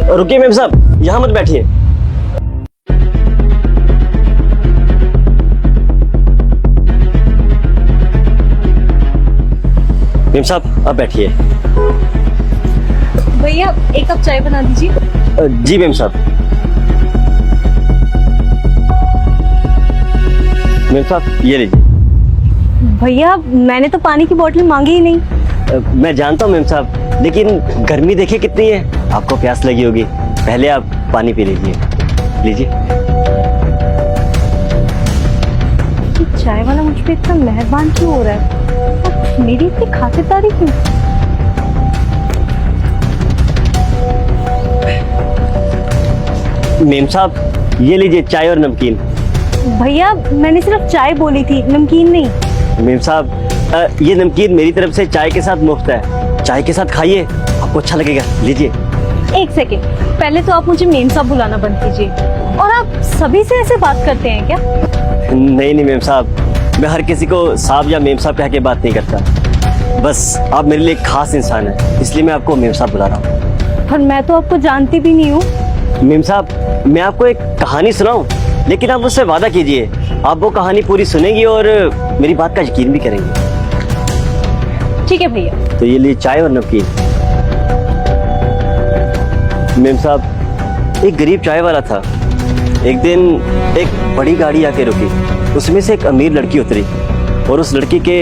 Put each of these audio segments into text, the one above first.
रुकिए मेम साहब, यहाँ मत बैठिए। मेम साहब आप बैठिए। भैया एक कप चाय बना दीजिए। जी मेम साहब। मेम साहब ये लीजिए। भैया मैंने तो पानी की बोतल मांगी ही नहीं। मैं जानता हूँ मेम साहब, लेकिन गर्मी देखिए कितनी है, आपको प्यास लगी होगी। पहले आप पानी पी लीजिए। लीजिए। ये चाय वाला मुझ पे इतना मेहरबान क्यों हो रहा है और मेरी इतनी खातिरदारी क्यों? मेम साहब ये लीजिए चाय और नमकीन। भैया मैंने सिर्फ चाय बोली थी, नमकीन नहीं। मेम साहब ये नमकीन मेरी तरफ से चाय के साथ मुफ्त है, चाय के साथ खाइए, आपको अच्छा लगेगा। लीजिए। एक सेकेंड, पहले तो आप मुझे मेम साहब बुलाना बंद कीजिए। और आप सभी से ऐसे बात करते हैं क्या? नहीं नहीं मेम साहब, मैं हर किसी को साहब या मेम साहब कह के बात नहीं करता। बस आप मेरे लिए एक खास इंसान है, इसलिए मैं आपको मेम साहब बुला रहा हूँ। पर मैं तो आपको जानती भी नहीं हूँ। मेम साहब मैं आपको एक कहानी सुनाऊं, लेकिन आप मुझसे वादा कीजिए आप वो कहानी पूरी सुनेंगी और मेरी बात का यकीन भी करेंगी। ठीक है भैया। तो ये लिए चाय और नमकीन। मेम साहब एक गरीब चाय वाला था। एक दिन एक बड़ी गाड़ी आके रुकी, उसमें से एक अमीर लड़की उतरी और उस लड़की के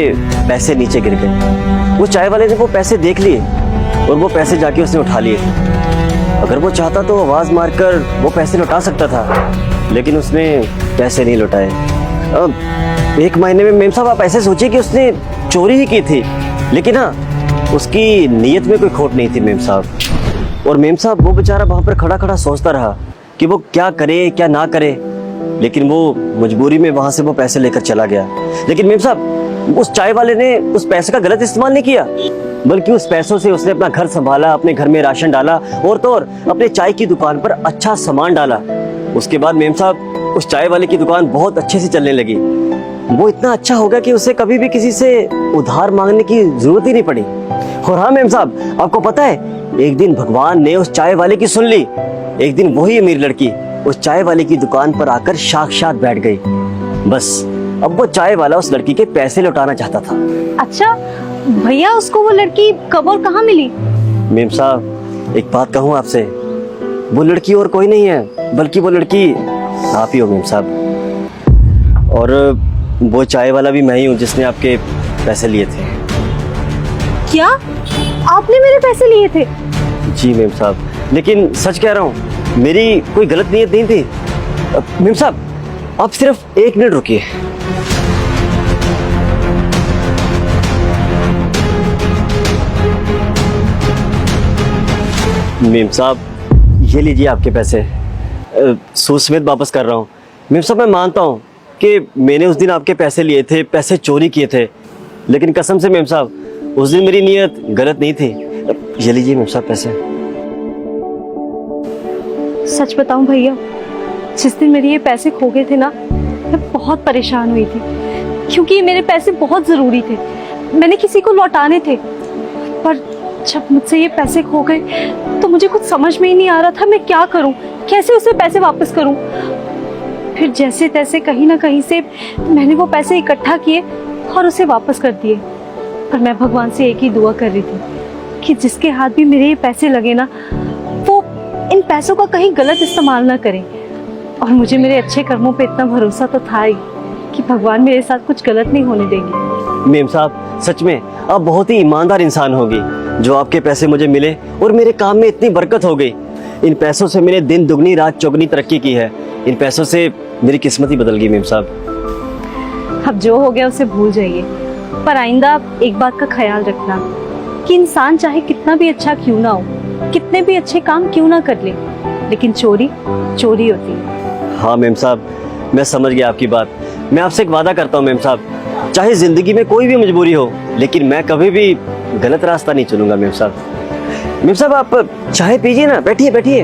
पैसे नीचे गिर गए। वो चाय वाले ने वो पैसे देख लिए और वो पैसे जाके उसने उठा लिए। अगर वो चाहता तो आवाज मारकर वो पैसे लौटा सकता था, लेकिन उसने पैसे नहीं लौटाए। अब एक महीने में मेम साहब आप ऐसे सोचिए कि उसने चोरी ही की थी, लेकिन हाँ उसकी नीयत में कोई खोट नहीं थी मेम साहब। और मेम साहब वो बेचारा वहां पर खड़ा खड़ा सोचता रहा कि वो क्या करे क्या ना करे, लेकिन वो मजबूरी में वहां से वो पैसे लेकर चला गया। लेकिन मेम साहब उस चाय वाले ने उस पैसे का गलत इस्तेमाल नहीं किया, बल्कि उस पैसों से उसने अपना घर संभाला, अपने घर में राशन डाला और तो और अपने चाय की दुकान पर अच्छा सामान डाला। उसके बाद मेम साहब उस चाय वाले की दुकान बहुत अच्छे से चलने लगी। वो इतना अच्छा हो गया कि उसे कभी भी किसी से उधार मांगने की जरूरत ही नहीं पड़ी। और हाँ मेम साहब आपको पता है, एक दिन भगवान ने उस चाय वाले की सुन ली। एक दिन वही अमीर लड़की उस चाय वाले की दुकान पर आकर साक्षात बैठ गई। बस अब वो चाय वाला उस लड़की के पैसे लौटाना चाहता था। अच्छा भैया उसको वो लड़की कब और कहाँ मिली? मेम साहब एक बात कहूँ आपसे, वो लड़की और कोई नहीं है, बल्कि वो लड़की आप ही हो मेम साहब। और वो चाय वाला भी मैं ही हूँ जिसने आपके पैसे लिए थे। क्या आपने मेरे पैसे लिए थे? जी मेम साहब, लेकिन सच कह रहा हूँ मेरी कोई गलत नीयत नहीं थी। मेम साहब आप सिर्फ एक मिनट रुकिए। मेम साहब ये लीजिए आपके पैसे, सूद समेत वापस कर रहा हूँ। मेम साहब मैं मानता हूँ कि मैंने उस दिन आपके पैसे लिए थे, पैसे चोरी किए थे, लेकिन कसम से मेम साहब उस दिन मेरी नीयत गलत नहीं थी। ये लीजिए मेम साहब पैसे। सच बताऊं भैया, जिस दिन मेरे ये पैसे खो गए थे ना, मैं बहुत परेशान हुई थी, क्योंकि मेरे पैसे बहुत जरूरी थे, मैंने किसी को लौटाने थे। पर जब मुझसे ये पैसे खो गए तो मुझे कुछ समझ में ही नहीं आ रहा था मैं क्या करूं, कैसे उसे पैसे वापस करूं। फिर जैसे तैसे कहीं ना कहीं से मैंने वो पैसे इकट्ठा किए और उसे वापस कर दिए। पर मैं भगवान से एक ही दुआ कर रही थी कि जिसके हाथ भी मेरे ये पैसे लगे ना, वो इन पैसों का कहीं गलत इस्तेमाल ना करे। और मुझे मेरे अच्छे कर्मों पे इतना भरोसा तो था ही कि भगवान मेरे साथ कुछ गलत नहीं होने देंगे। मेम साहब सच में आप बहुत ही ईमानदार इंसान होगी, जो आपके पैसे मुझे मिले और मेरे काम में इतनी बरकत हो गई। इन पैसों से मैंने दिन दुगनी रात चौगनी तरक्की की है। इन पैसों से मेरी किस्मत ही बदल गई मेम साहब। अब जो हो गया उसे भूल जाइए, पर आइंदा एक बात का ख्याल रखना कि इंसान चाहे कितना भी अच्छा क्यों ना हो, कितने भी अच्छे काम क्यों ना कर ले, लेकिन चोरी चोरी होती है। हाँ मेम साहब मैं समझ गया आपकी बात। मैं आपसे एक वादा करता हूँ मेम साहब, चाहे जिंदगी में कोई भी मजबूरी हो, लेकिन मैं कभी भी गलत रास्ता नहीं चुनूंगा मेम साहब। मेम साहब आप चाय पीजिए ना, बैठिए बैठिए।